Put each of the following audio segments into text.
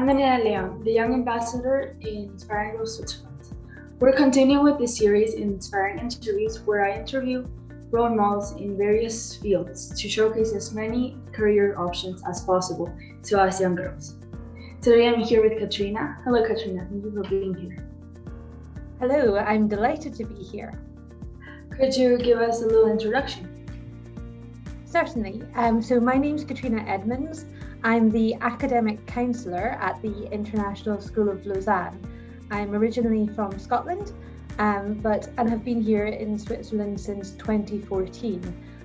I'm Daniela Leon, the Young Ambassador in Inspiring Growth Switzerland. We're continuing with this series in Inspiring Interviews where I interview role models in various fields to showcase as many career options as possible to us young girls. Today I'm here with Katrina. Hello Katrina, thank you for being here. Hello, I'm delighted to be here. Could you give us a little introduction? Certainly. So my name's Katrina Edmunds. I'm the academic counsellor at the International School of Lausanne. I'm originally from Scotland, and have been here in Switzerland since 2014.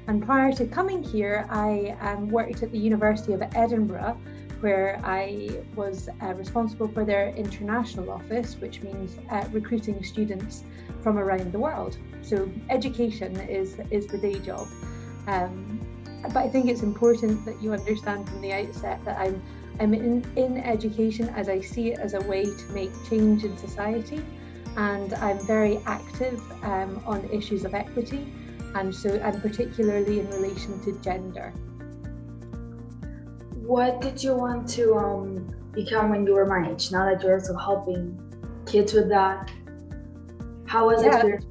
And prior to coming here, I worked at the University of Edinburgh, where I was responsible for their international office, which means recruiting students from around the world. So education is the day job. But I think it's important that you understand from the outset that I'm in education as I see it as a way to make change in society, and I'm very active on issues of equity, and particularly in relation to gender. What did you want to become when you were my age? Now that you're also helping kids with that, how was it?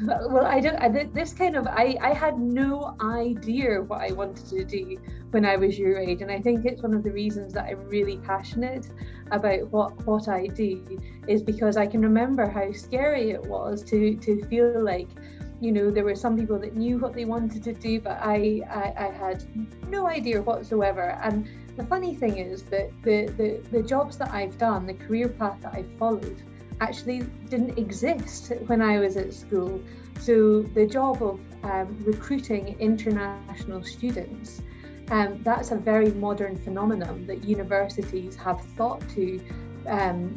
Well, I had no idea what I wanted to do when I was your age, and I think it's one of the reasons that I'm really passionate about what I do, is because I can remember how scary it was to feel like, you know, there were some people that knew what they wanted to do, but I had no idea whatsoever. And the funny thing is that the jobs that I've done, the career path that I've followed, actually didn't exist when I was at school. So the job of recruiting international students, that's a very modern phenomenon that universities have thought to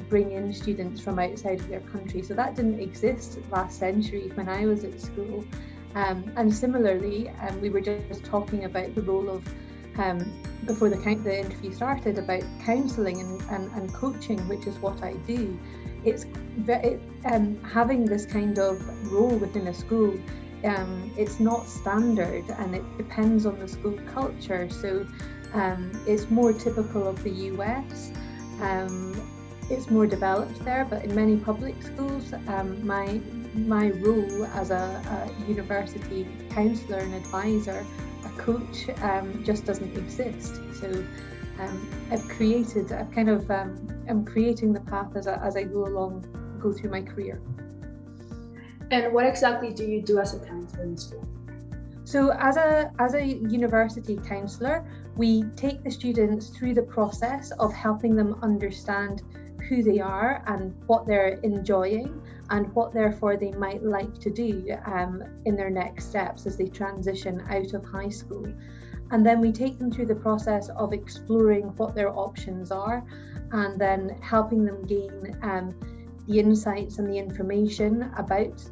bring in students from outside of their country. So that didn't exist last century when I was at school. And similarly, we were just talking about the role of, before the interview started, about counselling and coaching, which is what I do. It's having this kind of role within a school. It's not standard, and it depends on the school culture. So it's more typical of the US. It's more developed there, but in many public schools, my role as a university counsellor and advisor, a coach, just doesn't exist. So I'm creating the path as I go through my career. And what exactly do you do as a counsellor in school? So as a university counsellor, we take the students through the process of helping them understand who they are and what they're enjoying and what therefore they might like to do in their next steps as they transition out of high school. And then we take them through the process of exploring what their options are, and then helping them gain the insights and the information about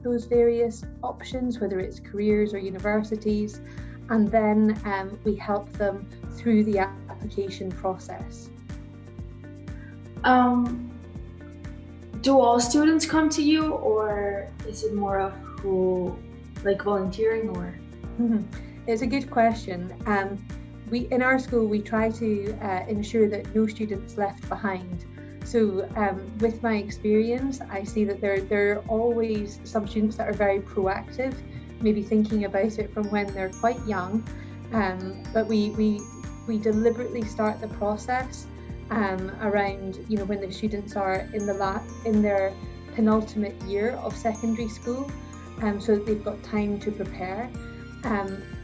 those various options, whether it's careers or universities. And then we help them through the application process. Do all students come to you, or is it more of volunteering or? It's a good question. In our school, we try to ensure that no student's left behind. So with my experience, I see that there are always some students that are very proactive, maybe thinking about it from when they're quite young. But we deliberately start the process around, you know, when the students are in their penultimate year of secondary school, so that they've got time to prepare.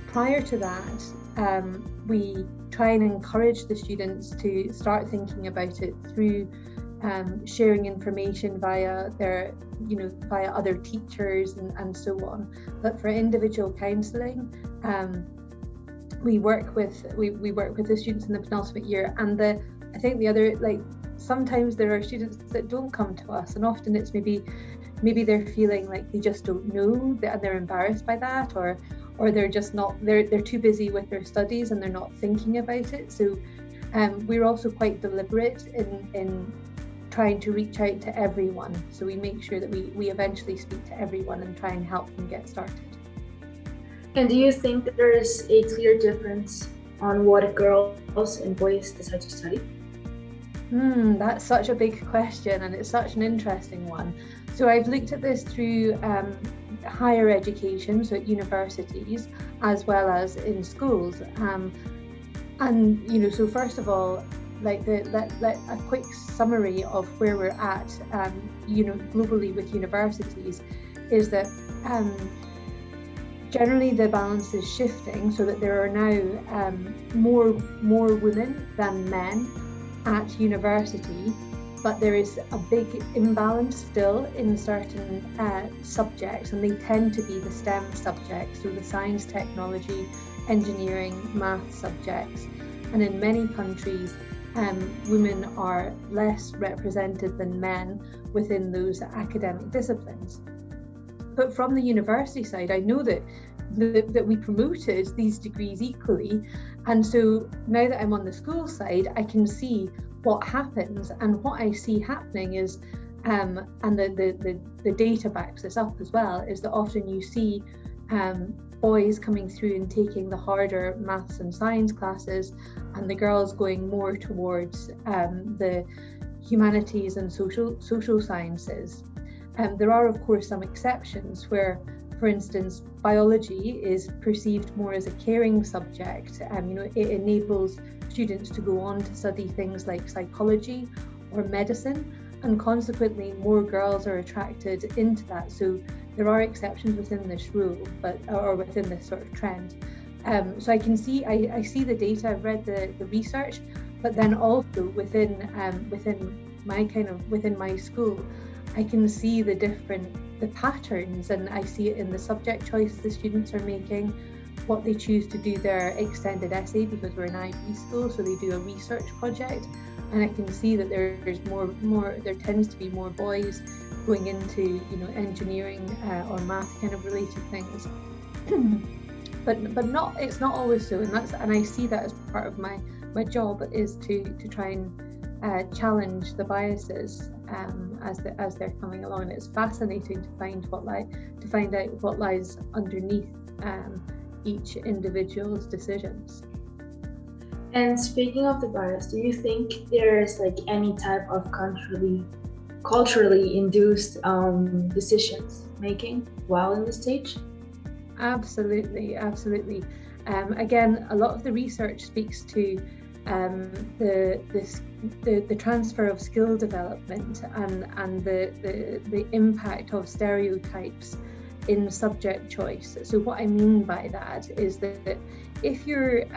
Prior to that, we try and encourage the students to start thinking about it through sharing information via other teachers and so on. But for individual counselling, we work with the students in the penultimate year, and I think the other, sometimes there are students that don't come to us, and often it's maybe they're feeling like they just don't know, and they're embarrassed by that, or they're just not, they're too busy with their studies and they're not thinking about it. So we're also quite deliberate in trying to reach out to everyone. So we make sure that we eventually speak to everyone and try and help them get started. And do you think that there is a clear difference on what girls and boys decide to study? That's such a big question, and it's such an interesting one. So I've looked at this through higher education, so at universities, as well as in schools. And so first of all, like a quick summary of where we're at, globally with universities, is that generally the balance is shifting, so that there are now more women than men at university, but there is a big imbalance still in certain subjects, and they tend to be the STEM subjects, so the science, technology, engineering, math subjects. And in many countries, women are less represented than men within those academic disciplines. But from the university side, I know that we promoted these degrees equally, and so now that I'm on the school side, I can see what happens. And what I see happening is, and the data backs this up as well, is that often you see boys coming through and taking the harder maths and science classes, and the girls going more towards the humanities and social sciences. There are, of course, some exceptions where, for instance, biology is perceived more as a caring subject. It enables students to go on to study things like psychology or medicine, and consequently more girls are attracted into that. So there are exceptions within this rule, or within this sort of trend. So I can see, I see the data, I've read the research, but then also within my school, I can see the patterns, and I see it in the subject choices the students are making, what they choose to do their extended essay, because we're an IB school, so they do a research project, and I can see that there's there tends to be more boys going into engineering or math kind of related things. but it's not always so, and I see that as part of my job, is to try and challenge the biases as they're coming along. It's fascinating to find out what lies underneath each individual's decisions. And speaking of the bias, do you think there's like any type of culturally induced decisions making while in the stage? Absolutely. Again, a lot of the research speaks to the transfer of skill development and the impact of stereotypes in subject choice. So what I mean by that is that if you're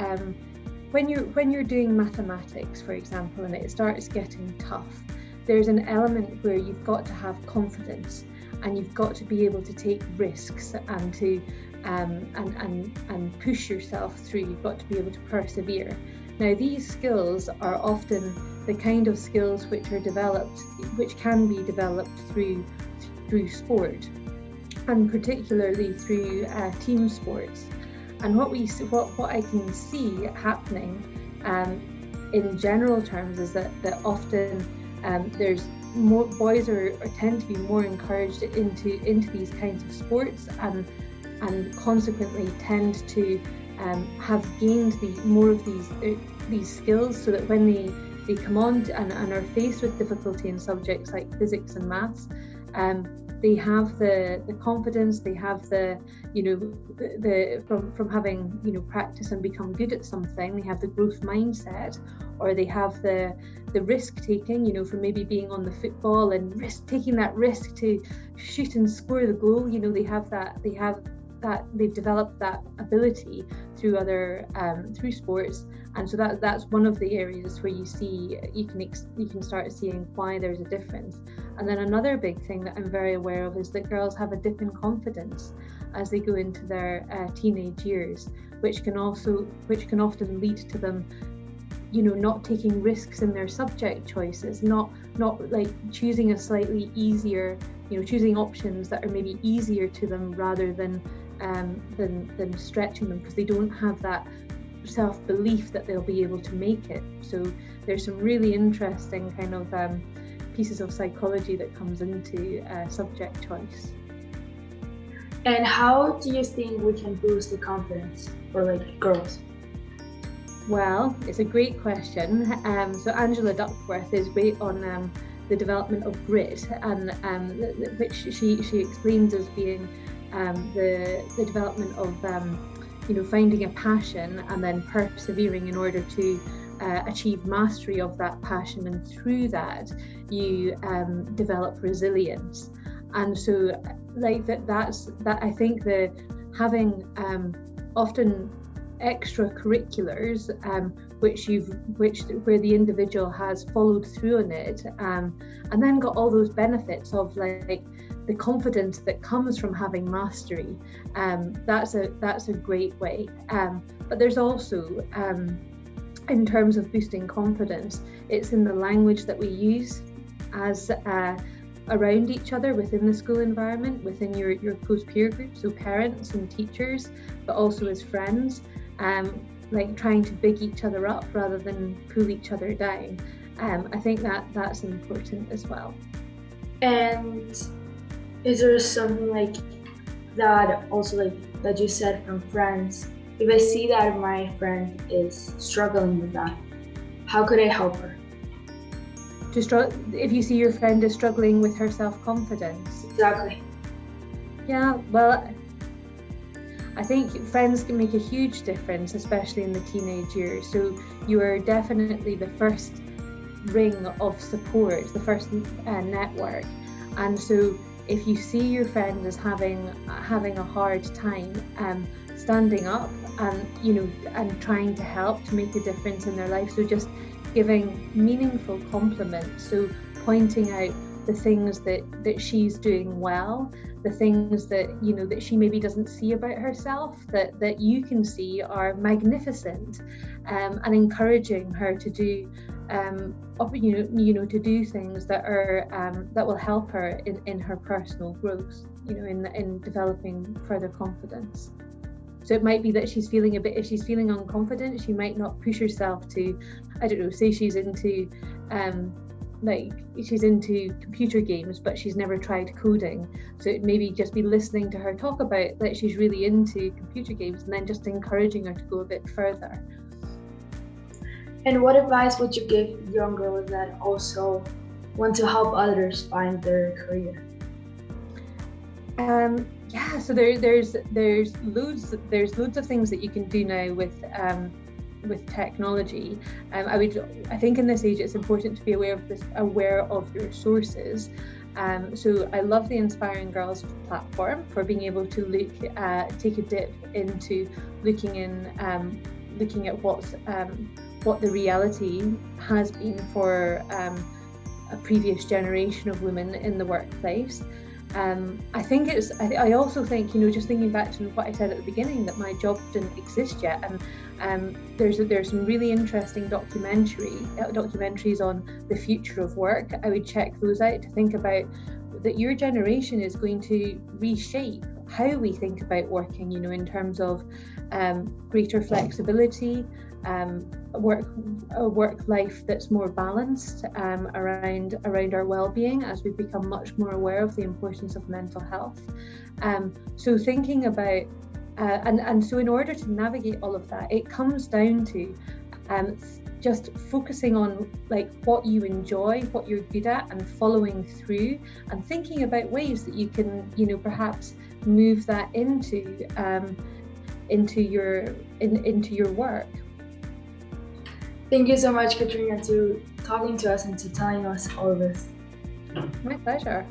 when you're doing mathematics, for example, and it starts getting tough, there's an element where you've got to have confidence, and you've got to be able to take risks and to and push yourself through. You've got to be able to persevere. Now, these skills are often the kind of skills which can be developed through sport, and particularly through team sports. And what I can see happening in general terms is that often there's more boys tend to be more encouraged into these kinds of sports, and consequently tend to have gained more of these skills, so that when they come on and are faced with difficulty in subjects like physics and maths, they have the confidence, they have from having practice and become good at something, they have the growth mindset, or they have the risk taking, from maybe being on the football and taking that risk to shoot and score the goal. They've developed that ability through sports, and so that's one of the areas where you can start seeing why there's a difference. And then another big thing that I'm very aware of is that girls have a dip in confidence as they go into their teenage years, which can often lead to them not taking risks in their subject choices, not like choosing a slightly easier, choosing options that are maybe easier to them rather than stretching them, because they don't have that self-belief that they'll be able to make it. So there's some really interesting kind of pieces of psychology that comes into subject choice. And how do you think we can boost the confidence for like girls? Well, it's a great question. So Angela Duckworth is great on the development of grit, and which she explains as being the development of finding a passion and then persevering in order to achieve mastery of that passion, and through that you develop resilience. And so that's I think the having often extracurriculars where the individual has followed through on it, and then got all those benefits of like the confidence that comes from having mastery. That's a great way. But there's also in terms of boosting confidence, it's in the language that we use as around each other within the school environment, within your close peer group, so parents and teachers, but also as friends, like trying to big each other up rather than pull each other down. I think that's important as well. And is there something like that also, like that you said, from friends? If I see that my friend is struggling with that, how could I help her? If you see your friend is struggling with her self-confidence. Exactly. Yeah, well, I think friends can make a huge difference, especially in the teenage years. So you are definitely the first ring of support, the first network. And so if you see your friend as having a hard time, standing up and trying to help to make a difference in their life, so just giving meaningful compliments, so pointing out the things that she's doing well, the things that that she maybe doesn't see about herself that you can see are magnificent, and encouraging her to do to do things that are that will help her in her personal growth, in developing further confidence. So it might be that if she's feeling unconfident, she might not push herself to, I don't know, say she's into she's into computer games, but she's never tried coding. So it maybe just be listening to her talk about that she's really into computer games, and then just encouraging her to go a bit further. And what advice would you give young girls that also want to help others find their career? Yeah, so there's loads of things that you can do now with technology. I think in this age it's important to be aware of your sources. So I love the Inspiring Girls platform for being able to take a dip into looking at what the reality has been for a previous generation of women in the workplace. I also think, just thinking back to what I said at the beginning, that my job didn't exist yet, and there's some really interesting documentaries on the future of work. I would check those out to think about that your generation is going to reshape how we think about working, in terms of greater flexibility, a work life that's more balanced, around our well-being, as we've become much more aware of the importance of mental health. So thinking about and so in order to navigate all of that, it comes down to just focusing on like what you enjoy, what you're good at, and following through, and thinking about ways that you can perhaps move that into your work. Thank you so much, Katrina, to talking to us and to telling us all of this. My pleasure.